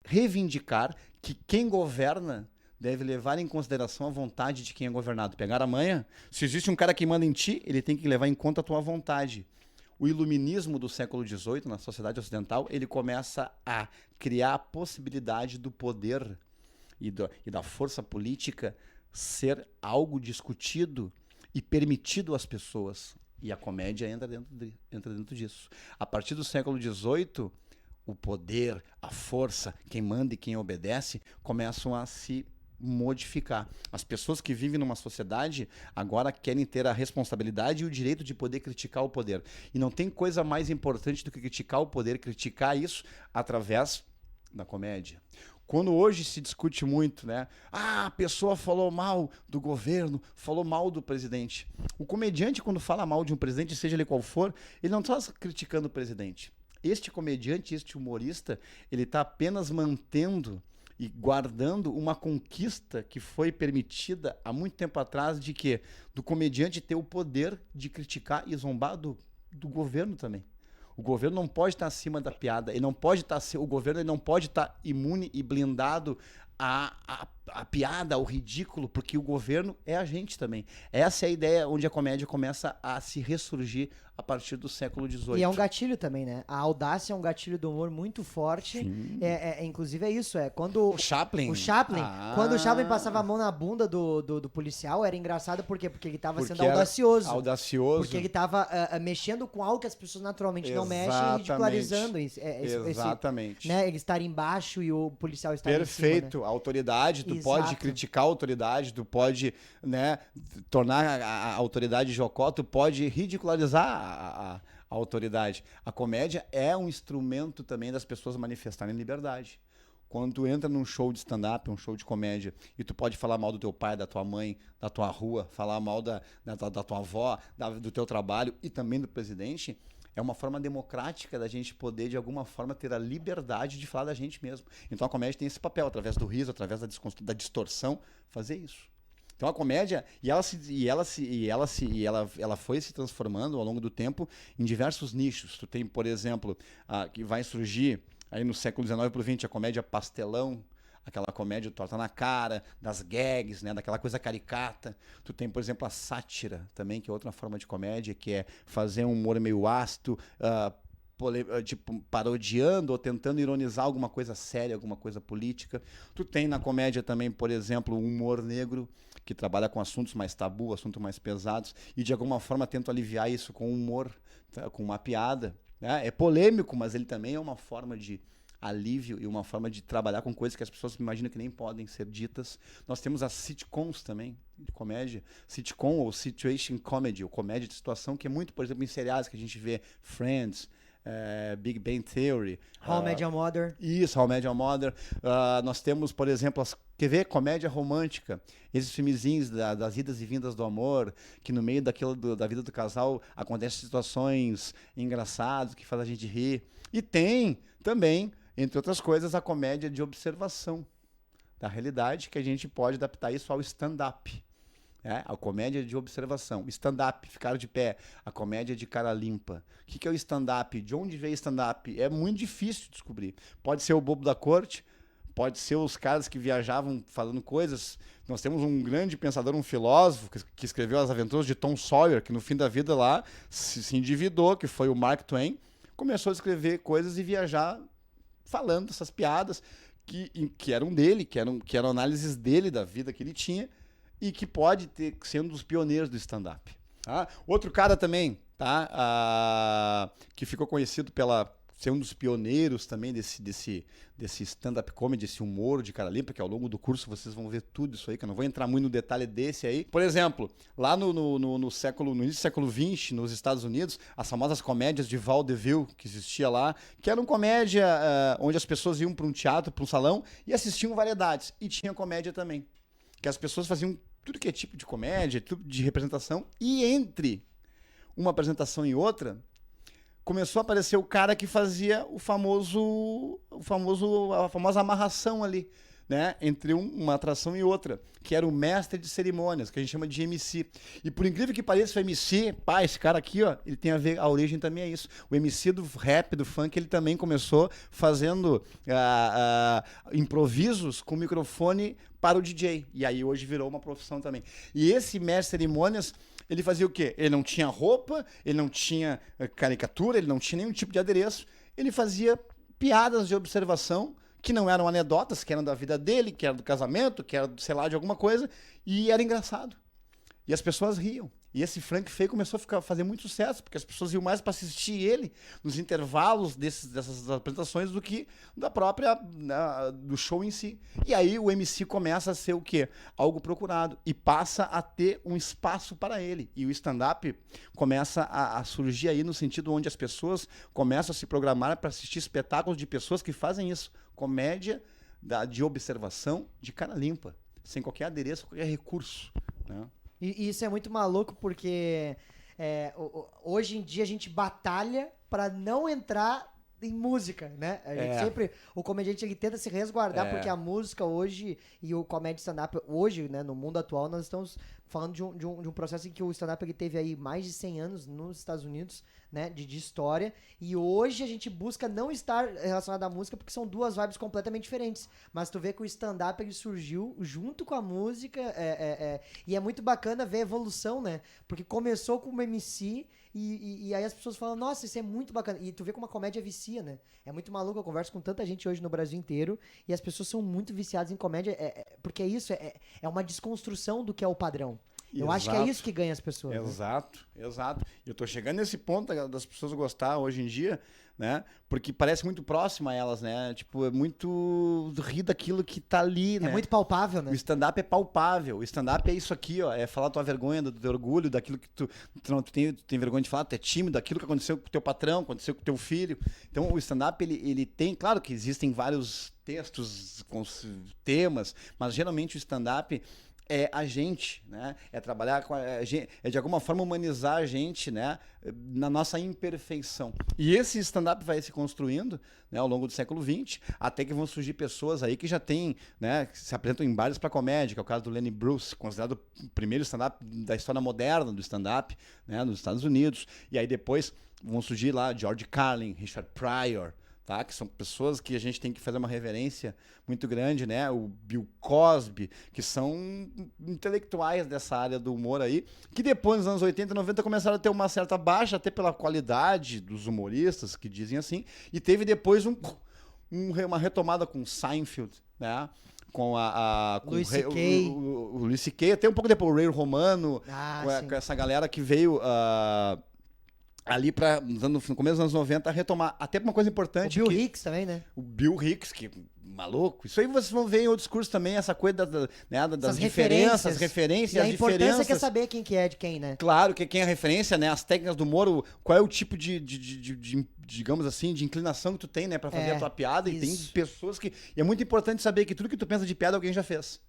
reivindicar que quem governa deve levar em consideração a vontade de quem é governado. Pegar a manha? Se existe um cara que manda em ti, ele tem que levar em conta a tua vontade. O iluminismo do século XVIII, na sociedade ocidental, ele começa a criar a possibilidade do poder e da força política ser algo discutido e permitido às pessoas. E a comédia entra dentro disso. A partir do século XVIII, o poder, a força, quem manda e quem obedece, começam a se modificar. As pessoas que vivem numa sociedade agora querem ter a responsabilidade e o direito de poder criticar o poder. E não tem coisa mais importante do que criticar o poder, criticar isso através da comédia. Quando hoje se discute muito, né? A pessoa falou mal do governo, falou mal do presidente. O comediante, quando fala mal de um presidente, seja ele qual for, ele não está criticando o presidente. Este comediante, este humorista, ele está apenas mantendo e guardando uma conquista que foi permitida há muito tempo atrás de quê? Do comediante ter o poder de criticar e zombar do governo também. O governo não pode estar acima da piada, ele não pode estar, o governo ele não pode estar imune e blindado à piada, ao ridículo, porque o governo é a gente também. Essa é a ideia onde a comédia começa a se ressurgir a partir do século XVIII. E é um gatilho também, né? A audácia é um gatilho do humor muito forte. Inclusive é isso, quando... O Chaplin. Quando o Chaplin passava a mão na bunda do policial, era engraçado por quê? Porque ele estava sendo audacioso. Porque ele estava mexendo com algo que as pessoas naturalmente não mexem, ridicularizando isso. Exatamente. Né? Ele estar embaixo e o policial estar em cima. Perfeito. A autoridade, tu pode criticar a autoridade, tu pode, né, tornar a autoridade jocó, tu pode ridicularizar a autoridade. A comédia é um instrumento também das pessoas manifestarem liberdade. Quando tu entra num show de stand-up, um show de comédia, e tu pode falar mal do teu pai, da tua mãe, da tua rua, falar mal da tua avó, do teu trabalho e também do presidente, é uma forma democrática da gente poder, de alguma forma, ter a liberdade de falar da gente mesmo. Então a comédia tem esse papel, através do riso, através da distorção, fazer isso. Então a comédia, ela foi se transformando ao longo do tempo em diversos nichos. Tu tem, por exemplo, que vai surgir aí no século XIX para o XX, a comédia pastelão, aquela comédia torta na cara, das gags, né, daquela coisa caricata. Tu tem, por exemplo, a sátira também, que é outra forma de comédia, que é fazer um humor meio ácido, tipo, parodiando ou tentando ironizar alguma coisa séria, alguma coisa política. Tu tem na comédia também, por exemplo, o humor negro, que trabalha com assuntos mais tabu, assuntos mais pesados, e de alguma forma tenta aliviar isso com humor, tá? Com uma piada. Né? É polêmico, mas ele também é uma forma de alívio e uma forma de trabalhar com coisas que as pessoas imaginam que nem podem ser ditas. Nós temos as sitcoms também, de comédia. Sitcom ou situation comedy, ou comédia de situação, que é muito, por exemplo, em seriados que a gente vê Friends, Big Bang Theory. How I Met Your Mother. Isso, How I Met Your Mother. Nós temos, por exemplo, quer ver? Comédia romântica. Esses filmezinhos das idas e vindas do amor, que no meio da vida do casal acontecem situações engraçadas que fazem a gente rir. E tem também, entre outras coisas, a comédia de observação da realidade, que a gente pode adaptar isso ao stand-up. A comédia de observação. Stand-up, ficar de pé. A comédia de cara limpa. O que é o stand-up? De onde veio stand-up? É muito difícil de descobrir. Pode ser o bobo da corte, pode ser os caras que viajavam falando coisas. Nós temos um grande pensador, um filósofo, que escreveu As Aventuras de Tom Sawyer, que no fim da vida lá se endividou, que foi o Mark Twain. Começou a escrever coisas e viajar falando essas piadas que eram dele, que eram análises dele, da vida que ele tinha, e que pode ter sendo um dos pioneiros do stand-up. Tá? Outro cara também, tá? Que ficou conhecido ser um dos pioneiros também desse stand-up comedy, desse humor de cara limpa, que ao longo do curso vocês vão ver tudo isso aí, que eu não vou entrar muito no detalhe desse aí. Por exemplo, lá no início do século XX, nos Estados Unidos, as famosas comédias de vaudeville, que existia lá, que eram comédia onde as pessoas iam para um teatro, para um salão, e assistiam variedades. E tinha comédia também. Que as pessoas faziam tudo que é tipo de comédia, tudo de representação, e entre uma apresentação e outra, começou a aparecer o cara que fazia a famosa amarração ali. né, entre uma atração e outra, que era o mestre de cerimônias, que a gente chama de MC. E por incrível que pareça, o MC, esse cara aqui, ó, ele tem a ver, a origem também é isso. O MC do rap, do funk, ele também começou fazendo improvisos com microfone para o DJ. E aí hoje virou uma profissão também. E esse mestre de cerimônias, ele fazia o quê? Ele não tinha roupa, ele não tinha caricatura, ele não tinha nenhum tipo de adereço. Ele fazia piadas de observação que não eram anedotas, que eram da vida dele, que era do casamento, que era, sei lá, de alguma coisa, e era engraçado. E as pessoas riam. E esse Frank Fay começou a fazer muito sucesso, porque as pessoas iam mais para assistir ele nos intervalos dessas apresentações do que do show em si. E aí o MC começa a ser o quê? Algo procurado. E passa a ter um espaço para ele. E o stand-up começa a surgir aí no sentido onde as pessoas começam a se programar para assistir espetáculos de pessoas que fazem isso. Comédia de observação de cara limpa, sem qualquer adereço, qualquer recurso, né? E isso é muito maluco porque hoje em dia a gente batalha para não entrar em música, né? A gente sempre, o comediante ele tenta se resguardar porque a música hoje e o comédia stand-up hoje, né, no mundo atual, nós estamos falando de um processo em que o stand-up ele teve aí mais de 100 anos nos Estados Unidos, né, de história, e hoje a gente busca não estar relacionado à música porque são duas vibes completamente diferentes, mas tu vê que o stand-up ele surgiu junto com a música, e é muito bacana ver a evolução, né, porque começou com uma MC e aí as pessoas falam, nossa, isso é muito bacana, e tu vê como a comédia vicia, né, é muito maluco, eu converso com tanta gente hoje no Brasil inteiro, e as pessoas são muito viciadas em comédia, porque isso é uma desconstrução do que é o padrão. Eu acho que é isso que ganha as pessoas. Exato, né? Exato. Eu tô chegando nesse ponto das pessoas gostar hoje em dia, né? Porque parece muito próximo a elas, né? Tipo, é muito rir daquilo que tá ali, né? É muito palpável, né? O stand-up é palpável. O stand-up é isso aqui, ó. É falar tua vergonha, do teu orgulho, daquilo que tu tem vergonha de falar, tu é tímido, daquilo que aconteceu com o teu patrão, aconteceu com o teu filho. Então, o stand-up, ele tem... Claro que existem vários textos com temas, mas geralmente o stand-up... é a gente, né? É trabalhar com a gente, é de alguma forma humanizar a gente, né? Na nossa imperfeição. E esse stand-up vai se construindo, né, ao longo do século XX, até que vão surgir pessoas aí que já têm, né, que se apresentam em bares para comédia, que é o caso do Lenny Bruce, considerado o primeiro stand-up da história moderna do stand-up, né, nos Estados Unidos. E aí depois vão surgir lá George Carlin, Richard Pryor, tá? Que são pessoas que a gente tem que fazer uma reverência muito grande, né? O Bill Cosby, que são intelectuais dessa área do humor aí, que depois, nos anos 80 e 90, começaram a ter uma certa baixa, até pela qualidade dos humoristas, que dizem assim, e teve depois uma retomada com Seinfeld, né? Com o Louis C.K., até um pouco depois o Ray Romano, com essa galera que veio... ali no começo dos anos 90, retomar até uma coisa importante. O Bill Hicks também, né? O Bill Hicks, que maluco. Isso aí vocês vão ver em outros cursos também, essa coisa das diferenças, referências. E a importância é saber quem que é de quem, né? Claro, quem é a referência, né? As técnicas do humor, qual é o tipo de digamos assim, de inclinação que tu tem, né? Pra fazer a tua piada. Isso. E tem pessoas que... E é muito importante saber que tudo que tu pensa de piada alguém já fez.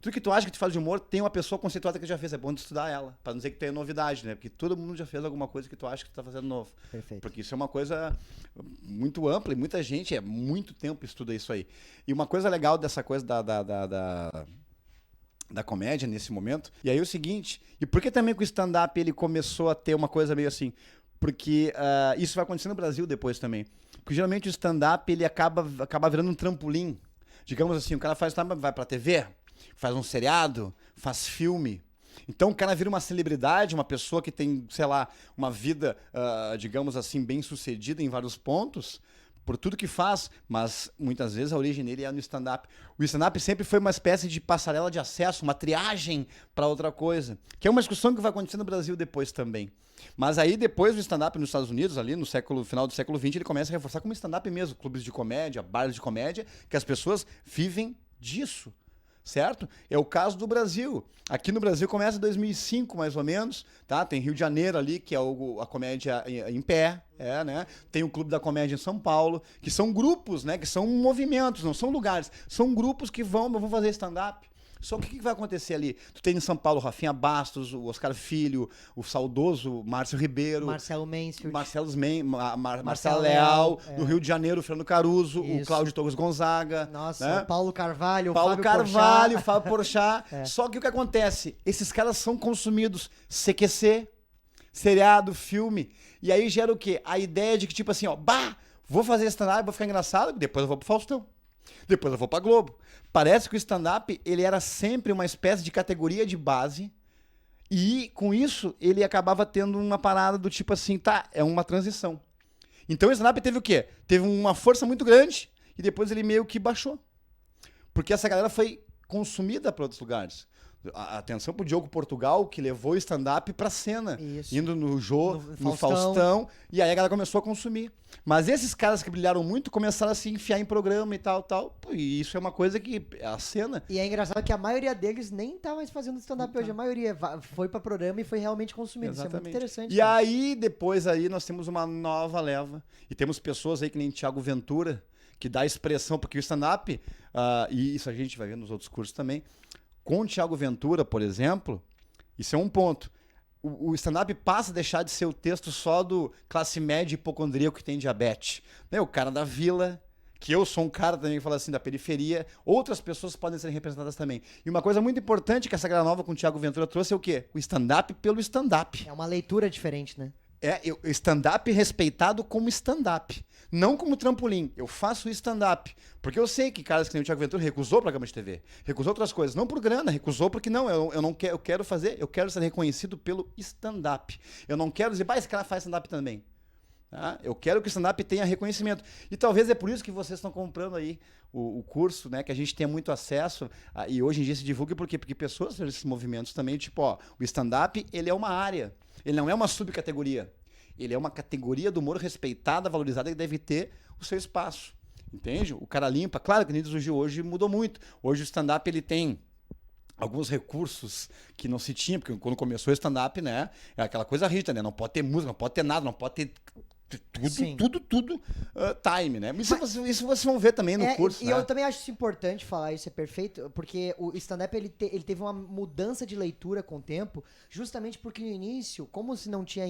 Tudo que tu acha que tu fala de humor, tem uma pessoa conceituada que já fez. É bom tu estudar ela, pra não dizer que tem novidade, né? Porque todo mundo já fez alguma coisa que tu acha que tu tá fazendo novo. Perfeito. Porque isso é uma coisa muito ampla e muita gente, muito tempo estuda isso aí. E uma coisa legal dessa coisa da comédia nesse momento, e aí o seguinte, e por que também que o stand-up ele começou a ter uma coisa meio assim? Porque isso vai acontecer no Brasil depois também. Porque geralmente o stand-up ele acaba virando um trampolim. Digamos assim, o cara faz stand-up, vai pra TV... faz um seriado, faz filme. Então o cara vira uma celebridade, uma pessoa que tem, sei lá, uma vida, digamos assim, bem sucedida em vários pontos, por tudo que faz, mas muitas vezes a origem dele é no stand-up. O stand-up sempre foi uma espécie de passarela de acesso, uma triagem para outra coisa, que é uma discussão que vai acontecer no Brasil depois também. Mas aí depois o stand-up nos Estados Unidos, ali no final do século XX, ele começa a reforçar como stand-up mesmo, clubes de comédia, bares de comédia, que as pessoas vivem disso. Certo? É o caso do Brasil. Aqui no Brasil começa em 2005, mais ou menos, tá? Tem Rio de Janeiro ali, que é a comédia em pé, né? Tem o Clube da Comédia em São Paulo, que são grupos, né? Que são movimentos, não são lugares. São grupos que vão fazer stand-up. Só que o que vai acontecer ali? Tu tem em São Paulo o Rafinha Bastos, o Oscar Filho, o saudoso Márcio Ribeiro, Marcelo Mansfield, Marcelo Leal, no Rio de Janeiro, o Fernando Caruso, o Cláudio Torres Gonzaga. Nossa, né? o Paulo Carvalho, o Fábio Porchat. Só que o que acontece? Esses caras são consumidos CQC, seriado, filme. E aí gera o quê? A ideia de que, tipo assim, ó, vou fazer stand-up, vou ficar engraçado, depois eu vou pro Faustão. Depois eu vou pra Globo. Parece que o stand-up, ele era sempre uma espécie de categoria de base. E com isso, ele acabava tendo uma parada do tipo assim, é uma transição. Então o stand-up teve o quê? Teve uma força muito grande e depois ele meio que baixou. Porque essa galera foi consumida para outros lugares. Atenção pro Diogo Portugal, que levou o stand-up pra cena. Isso. Indo no Faustão. E aí a galera começou a consumir. Mas esses caras que brilharam muito começaram a se enfiar em programa e tal. Pô, e isso é uma coisa que a cena... E é engraçado que a maioria deles nem tá mais fazendo stand-up hoje. A maioria foi pra programa e foi realmente consumido. Exatamente. Isso é muito interessante. E aí, depois aí, nós temos uma nova leva. E temos pessoas aí que nem Thiago Ventura, que dá expressão, porque o stand-up, e isso a gente vai ver nos outros cursos também, com o Thiago Ventura, por exemplo, isso é um ponto. O stand-up passa a deixar de ser o texto só do classe média hipocondríaco que tem diabetes. Né? O cara da vila, que eu sou um cara também que fala assim, da periferia, outras pessoas podem ser representadas também. E uma coisa muito importante que essa galera nova com o Thiago Ventura trouxe é o quê? O stand-up pelo stand-up. É uma leitura diferente, né? O stand-up respeitado como stand-up, não como trampolim. Eu faço stand-up, porque eu sei que caras que nem o Thiago Ventura recusou programa de TV, recusou outras coisas, não por grana, recusou porque eu não quero, eu quero ser reconhecido pelo stand-up. Eu não quero dizer, esse cara faz stand-up também. Tá? Eu quero que o stand-up tenha reconhecimento. E talvez é por isso que vocês estão comprando aí o curso, né? Que a gente tenha muito acesso, e hoje em dia se divulga, por quê? Porque pessoas desses movimentos também, tipo, o stand-up, ele é uma área. Ele não é uma subcategoria. Ele é uma categoria do humor respeitada, valorizada, que deve ter o seu espaço. Entende? O cara limpa. Claro que o Nidos hoje mudou muito. Hoje o stand-up ele tem alguns recursos que não se tinha, porque quando começou o stand-up, né? É aquela coisa rígida, né? Não pode ter música, não pode ter nada, não pode ter tudo time, né? Isso vocês vão ver também no curso. E eu também acho isso importante falar, isso é perfeito, porque o stand-up ele teve uma mudança de leitura com o tempo, justamente porque no início, como se não tinha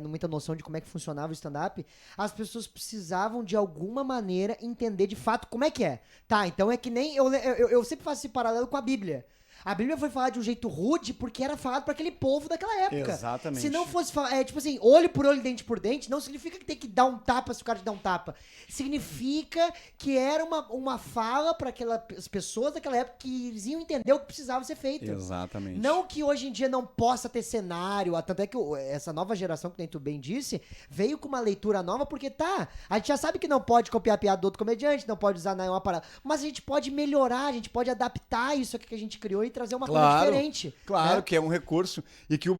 muita noção de como é que funcionava o stand-up, as pessoas precisavam de alguma maneira entender de fato como é que é. Tá, então é que nem eu sempre faço esse paralelo com a Bíblia. A Bíblia foi falada de um jeito rude porque era falado para aquele povo daquela época. Exatamente. Se não fosse tipo assim, olho por olho, dente por dente, não significa que tem que dar um tapa se o cara te dá um tapa. Significa que era uma fala para aquelas pessoas daquela época que eles iam entender o que precisava ser feito. Exatamente. Não que hoje em dia não possa ter cenário, tanto é que essa nova geração, que nem tu bem disse, veio com uma leitura nova porque a gente já sabe que não pode copiar a piada do outro comediante, não pode usar nenhuma parada, mas a gente pode melhorar, a gente pode adaptar isso aqui que a gente criou e trazer uma coisa diferente. Claro, né? Que é um recurso e que o